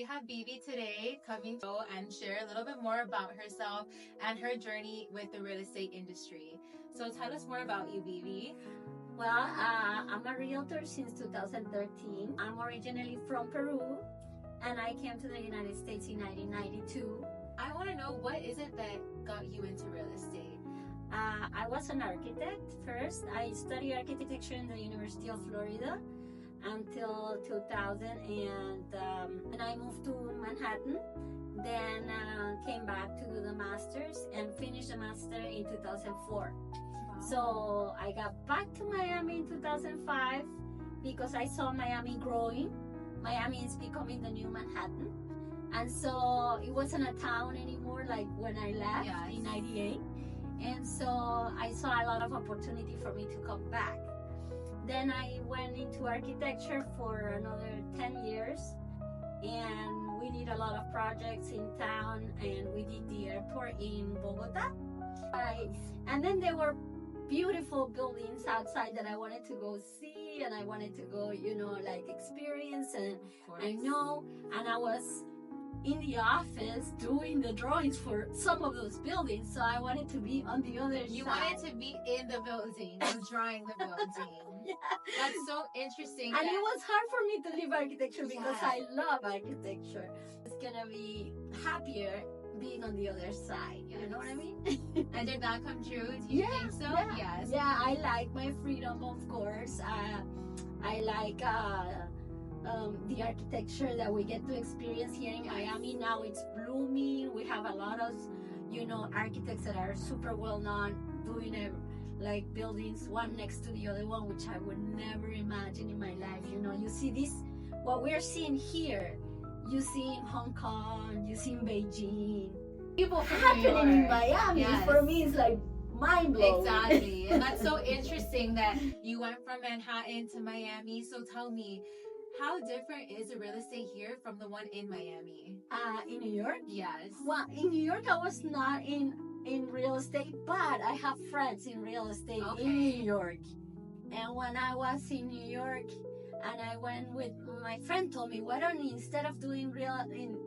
We have Bibi today coming to and share a little bit more about herself and her journey with the real estate industry. So tell us more about you, Bibi. Well, I'm a realtor since 2013. I'm originally from Peru, and I came to the United States in 1992. I want to know, what is it that got you into real estate? I was an architect first. I studied architecture in the University of Florida until 2000, and I moved to Manhattan. Then came back to do the master's and finished the master in 2004. So I got back to Miami in 2005 because I saw Miami growing. Miami is becoming the new Manhattan. And so it wasn't a town anymore like when I left in 98. And so I saw a lot of opportunity for me to come back. Then I went into architecture for another 10 years. And we did a lot of projects in town, and we did the airport in Bogota. And then there were beautiful buildings outside that I wanted to go see, and I wanted to go, like experience, and I know. And I was in the office doing the drawings for some of those buildings, so I wanted to be on the other side. You wanted to be in the building and drawing the building. Yeah. That's so interesting. And it was hard for me to leave architecture because I love architecture. It's gonna be happier being on the other side. You know what I mean? And did that come true? Do you think so? Yeah. Yes. Yeah, I like my freedom, of course. I like the architecture that we get to experience here in Miami. Now it's blooming. We have a lot of, architects that are super well known doing it, like buildings one next to the other one, which I would never imagine in my life. You see this, what we're seeing here, you see in Hong Kong, you see in Beijing. People happening in Miami, for me, it's like mind-blowing. Exactly. And that's so interesting that you went from Manhattan to Miami. So tell me, how different is the real estate here from the one in Miami? In New York? Yes. Well, in New York, I was not in real estate, but I have friends in real estate in New York. And when I was in New York, and I went with my friend, told me, why don't you, instead of doing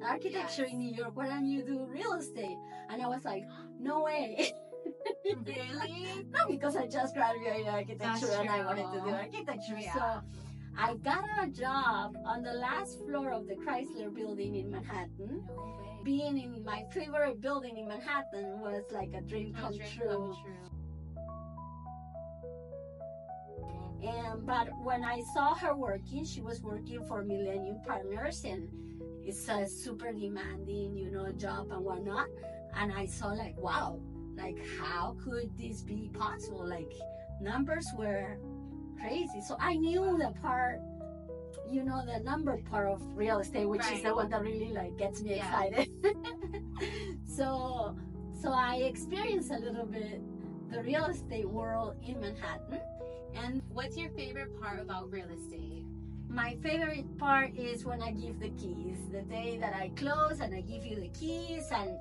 architecture in New York, why don't you do real estate? And I was like, no way. Really? No, because I just graduated architecture and I wanted to do architecture. Yeah. So I got a job on the last floor of the Chrysler building in Manhattan. No way. Being in my favorite building in Manhattan was like a dream come true. But when I saw her working, she was working for Millennium Partners, and it's a super demanding, job and whatnot. And I saw like, wow, like how could this be possible? Like numbers were crazy. So I knew the part, the number part of real estate, which is the one that really like gets me excited. So I experienced a little bit the real estate world in Manhattan. And what's your favorite part about real estate? My favorite part is when I give the keys. The day that I close and I give you the keys, and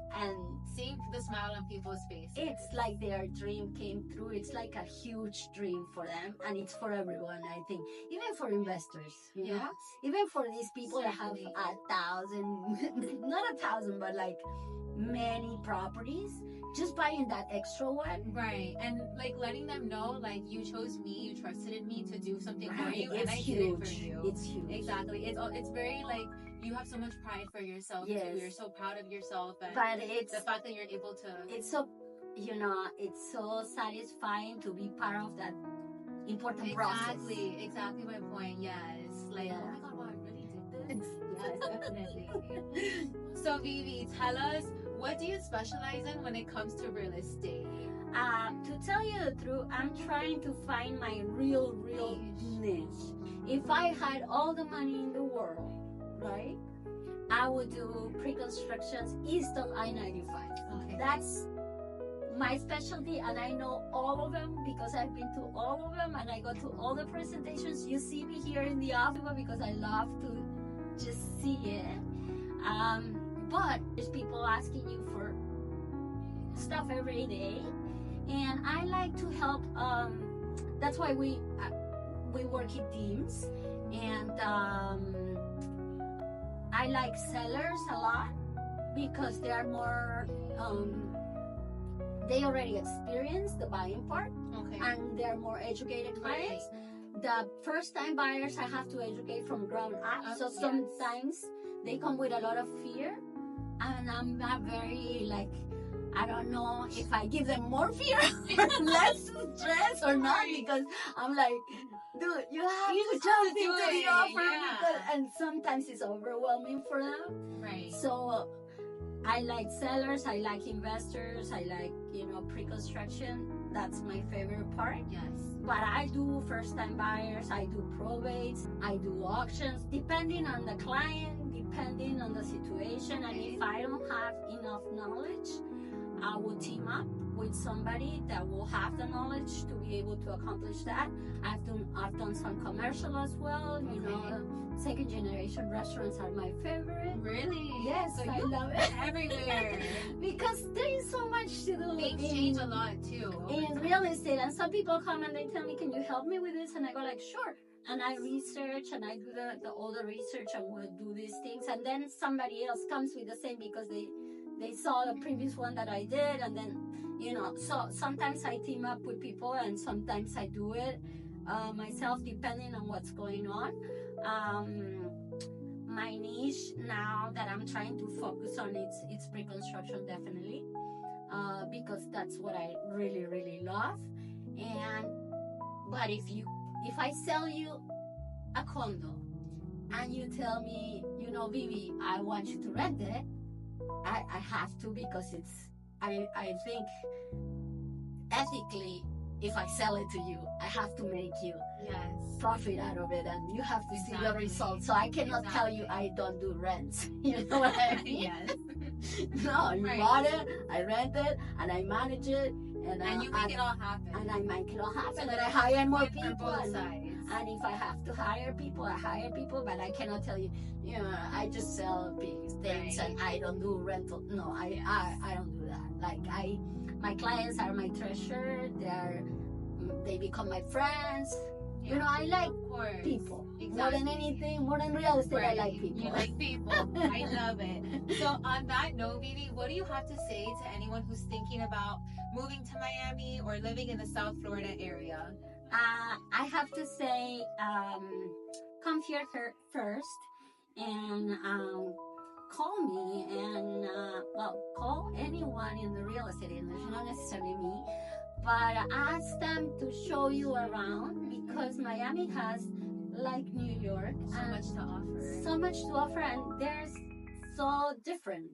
seeing the smile on people's faces. It's like their dream came true. It's like a huge dream for them, and it's for everyone, I think. Even for investors, you know? Even for these people that have 1,000, not 1,000, but like many properties, just buying that extra one. Right. And like letting them know, like, you chose me, you trusted in me to do something for you, and I did it for you. It's huge. Exactly. It's very like, you have so much pride for yourself too. You're so proud of yourself, and but it's the fact that you're able to, it's so, it's so satisfying to be part of that important process. Exactly my point. Yes. Like, oh my god, wow, I really did this. Yes, definitely. So Bibi, tell us, what do you specialize in when it comes to real estate? To tell you the truth, I'm trying to find my real niche. If I had all the money in the world, right, I would do pre-constructions east of I-95. Okay. That's my specialty, and I know all of them because I've been to all of them, and I go to all the presentations. You see me here in the office because I love to just see it. But there's people asking you for stuff every day, and I like to help. That's why we work in teams, and I like sellers a lot because they are more, they already experienced the buying part, Okay. and they're more educated clients. The first time buyers I have to educate from ground up. So Yes. sometimes they come with a lot of fear, and I'm not very like, I don't know if I give them more fear or less stress or not, because I'm like, dude, you have to jump do into the it, offer, yeah. and sometimes it's overwhelming for them. Right. So I like sellers, I like investors, I like, pre-construction. That's my favorite part. Yes. But I do first-time buyers, I do probates, I do auctions, depending on the client, depending on the situation. And if I don't have enough knowledge, I will team up with somebody that will have the knowledge to be able to accomplish that. I've done some commercial as well. Second generation restaurants are my favorite. Really? Yes, So I you love it. everywhere. Because there is so much to do. Things change a lot too. In real estate, and some people come and they tell me, can you help me with this? And I go like, sure. And I research and I do all the research and we'll do these things. And then somebody else comes with the same because they saw the previous one that I did. And then, so sometimes I team up with people and sometimes I do it myself, depending on what's going on. My niche now that I'm trying to focus on, it's pre-construction, definitely. Because that's what I really, really love. But if I sell you a condo and you tell me, Vivi, I want you to rent it, I have to, because I think ethically, if I sell it to you, I have to make you profit out of it, and you have to see the results. So I cannot tell you I don't do rents. You know what I mean? Yes. No, you bought it, I rent it, and I manage it, and you make it all happen. And I make it all happen. So And that I hire more for people. both sides. And if I have to hire people, I hire people. But I cannot tell you, I just sell things and I don't do rental. No, I don't do that. Like my clients are my treasure. They become my friends. Yeah. I like Of course. people. Exactly. More than anything, more than real estate, I like people. You like people. I love it. So on that note, Vivi, what do you have to say to anyone who's thinking about moving to Miami or living in the South Florida area? I have to say, come here first and call me and, call anyone in the real estate industry, not necessarily me, but ask them to show you around, because Miami has, like New York, so much to offer, and they're so different.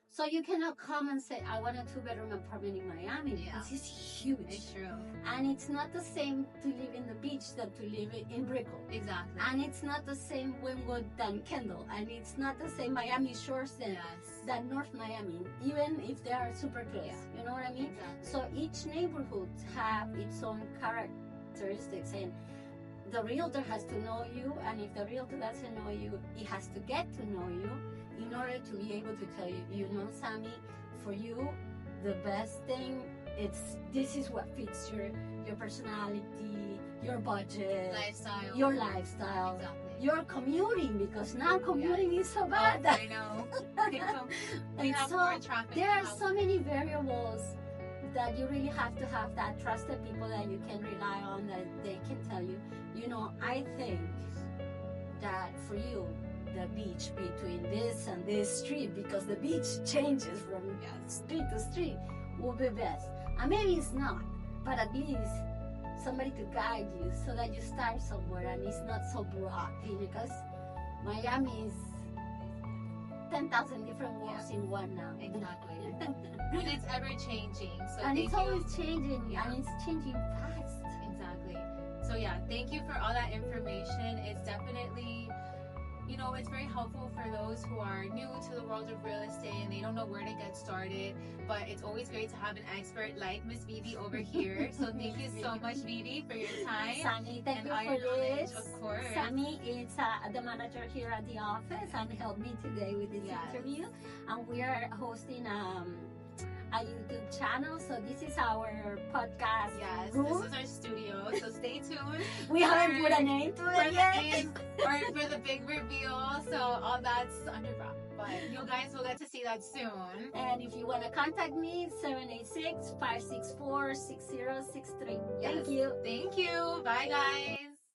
So you cannot come and say, I want a 2-bedroom apartment in Miami, because it's huge. It's true. And it's not the same to live in the beach than to live in Brickell. Exactly. And it's not the same Wynwood than Kendall. And it's not the same Miami Shores than North Miami, even if they are super close. Yeah. You know what I mean? Exactly. So each neighborhood have its own characteristics, and the realtor has to know you, and if the realtor doesn't know you, he has to get to know you in order to be able to tell you, Sammy, for you, the best thing, this is what fits your personality, your budget, your lifestyle, your commuting, because now commuting is so bad. I know. We have more traffic. There are so many variables that you really have to have that trusted people that you can rely on, that they can tell you, I think that for you, the beach between this and this street, because the beach changes from street to street, will be best. And maybe it's not, but at least somebody to guide you so that you start somewhere and it's not so broad, because Miami is 10,000 different worlds in one now. Exactly. And it's ever changing. So and it's always changing, and it's changing fast. Exactly. So thank you for all that information. It's definitely, it's very helpful for those who are new to the world of real estate and they don't know where to get started. But it's always great to have an expert like Miss Vivi over here. So thank you so much, Vivi, for your time. Sammy, thank you for this. Of course. Sammy is the manager here at the office and helped me today with this interview. And we are hosting a YouTube channel. So this is our podcast Yes, room. this is our studio, so stay tuned. We haven't put a name to for it the yet. name or for the big reveal. So all that's under wrap. But you guys will get to see that soon. And if you want to contact me, 786-564-6063. Yes. Thank you. Thank you. Bye, guys.